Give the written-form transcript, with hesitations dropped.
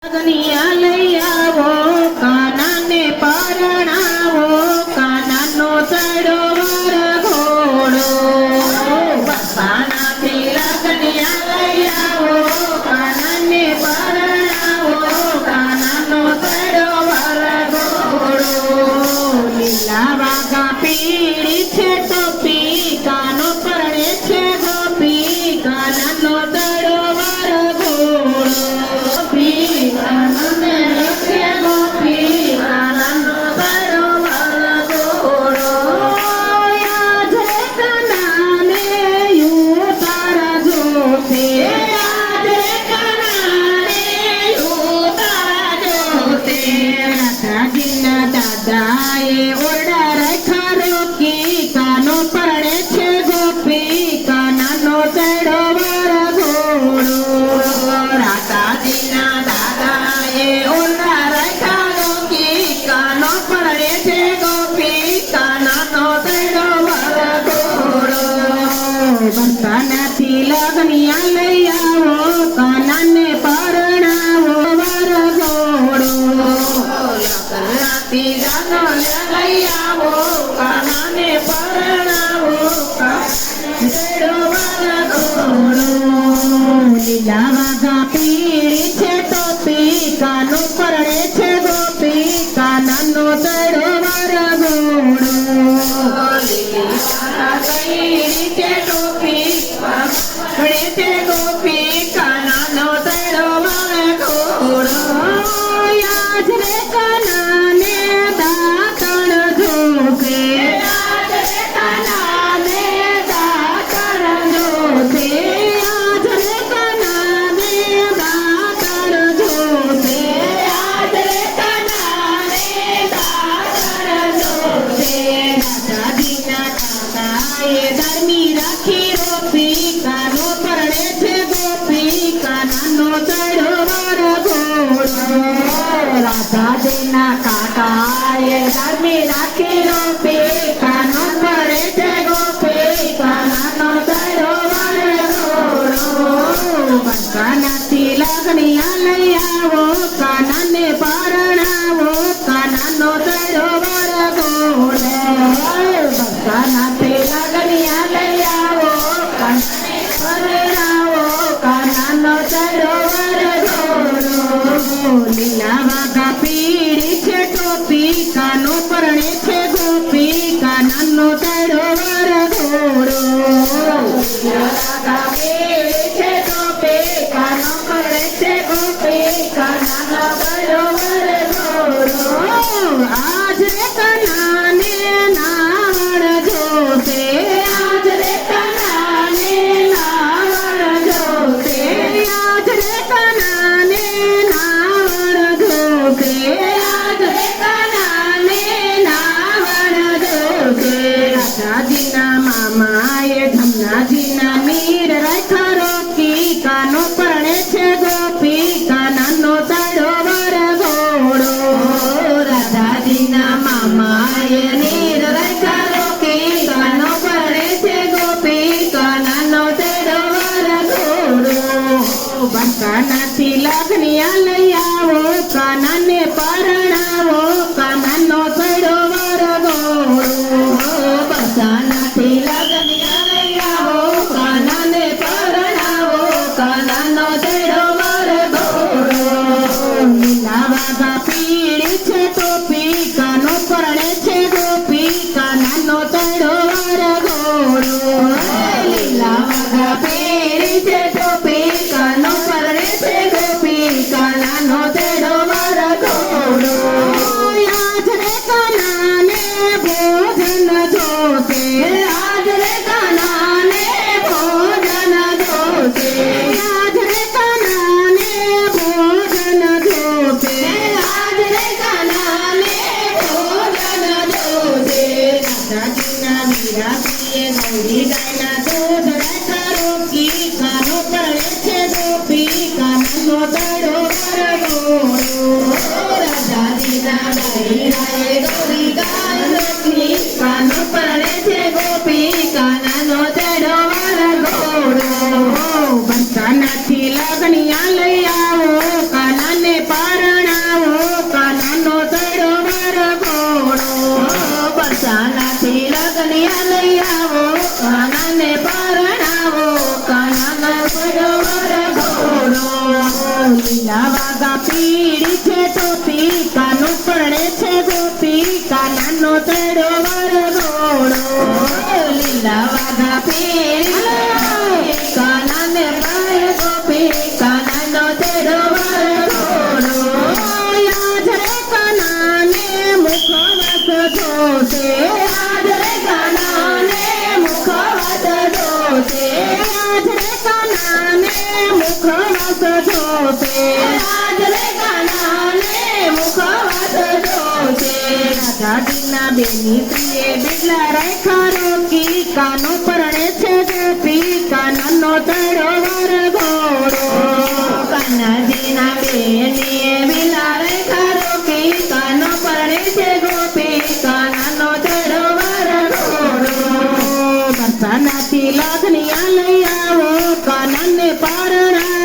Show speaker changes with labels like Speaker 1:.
Speaker 1: ગનિયા લઈ આવો, કાનાને પરણાવો, કાનાનો ચડો વરઘોડો. બાપાના પીલા ગનિયા લઈ આવો, કાનાને પરણાવો, કાનાનો ચડો વરઘોડો. લીલા વાઘા પીળી છે ટોપી, કાનો પરણે છે ગોપી, કાનાનો ચડો વરઘોડો. દાદાએ ઓરડા રાખ્યા રોકી, કાનો પરણે છે ગોપી, કાનાનો ચડો વરઘોડો. રાધાજીના દાદાએ ઓરડા રાખ્યા રોકી, કાનો પરણે છે ગોપી, કાનાનો ચડો વરઘોડો. બરસાનાથી લગનિયા લઈ આવો, કાનાને પરણાવો વરઘોડો. તીજાનો લઈ આવો, કાનાને પરણાવો, ચડો વરઘોડો. લીલા વાઘા પીળી છે ટોપી, કાનો પરણે છે ગોપી, કાનાનો ચડો વરઘોડો. લીલી વાઘા પીળી છે ટોપી, પરણે છે ગોપી, કાનાનો ચડો વરઘોડો. યાદ રે કાનાને દાતણ જોશે, યાદ રે કાનાને દાતણ જોશે, યાદ રે કાનાને દાતણ જોશે, યાદ રે કાનાને દાતણ જોશે. દાદાજીના કાકાએ ધર્મી રાખી રોપી, કાનો પરણે છે ગોપી, કાનાનો ચડો વરઘોડો. રાધાજીના કાકાએ ધર્મી રાખી રોપી, કાનો પરણે છે ગોપી, કાનાનો ચડો વરઘોડો. કાનાથી લગનિયા લઈ આવો, કાનાને પરણાવો, કાનાનો ચડો વરઘોડો. કાનાથી લગનિયા લઈ આવો, કાનાને પરણાવો, કાનાનો ચડો વરઘોડો. લીલા વાઘા પીળી છે ટોપી, કાનો પરણે છે ગોપી, કાનાનો ચડો વરઘોડો. વાઘા પીળી છે ટોપી, કાનો પરણે છે ગોપી, કાનાનો ચડો વરઘોડો. આજ રે કાનાને નાવણ જોશે, આજ રે કાનાને નાવણ જોશે, આજ રે કાનાને નાવણ જોશે, આજ રે કાનાને નાવણ જોશે. રાધાજીના મામાએ ધમનાજીના મીર રાખ્યા રોકી, કાનો પરણે છે ગોપી, કાનાનો ચડો વરઘોડો. રાધાજીના મામાએ નીર રાખ્યા રોકી, કાનો પરણે છે ગોપી, કાનાનો ચડો વરઘોડો. બરસાનાથી લગનિયા લઈ આવો, કાનાને પરણાવો, કાનાનો ચડો વરઘોડો. બરસાનાથી લગનિયા લઈ આવો, કાનાને પરણાવો, કાનાનો ચડો વરઘોડો. લીલા વાઘા પીળી છે ટોપી, કાનો પરણે છે ગોપી, કાનાનો ચડો વરઘોડો. લીલા વાઘા પીળી છે ટોપી, કાનો પરણે છે ગોપી, કાનાનો ચડો વરઘોડો. આજ રે કાનાને ભોજન જોશે, આજ રે કાનાને ભોજન જોશે, આજ રે કાનાને ભોજન જોશે, આજ રે કાનાને ભોજન જોશે. દાદાજીના વિરાસીએ ગૌરી ગાયના દૂધ રાખ્યા રોકી, કાનો પરણે છે ગોપી, કાનાનો ચડો વરઘોડો. રાધાજીના ડાયરાએ ગૌરી ગાય રોકી, કાનો પરણે છે ગોપી, કાનાનો ચડો વરઘોડો. બરસાનાથી લગનિયા લઈ આવો, કાનાને વાગા પીળી છે ટોપી કાનો પરણે છે ગોપી કાનાનો ચડો વરઘોડો લીલા વાગા પીળી કાનાને પર ગોપી કાનાનો ચડો વરઘોડો આજ રે કાનાને મુખવાસ જોશે આજ રે કાનાને મુખવાસ જોશે આજ રે કાનાને મુખવાસ જોશે આજ રે કાનાને મુખવાસ જોશે રાજાજીના બેની પ્રિય બિરલા રાખ્યા રોકી કાનો પરણે છે ગોપી કાનાનો ચડો વરઘોડો કાનાજીના બેની બિરલા રાખ્યા રોકી કાનો પરણે છે ગોપી કાનાનો ચડો વરઘોડો બરસાનાથી લાદનિયા લઈ આવો કાનાને પારણા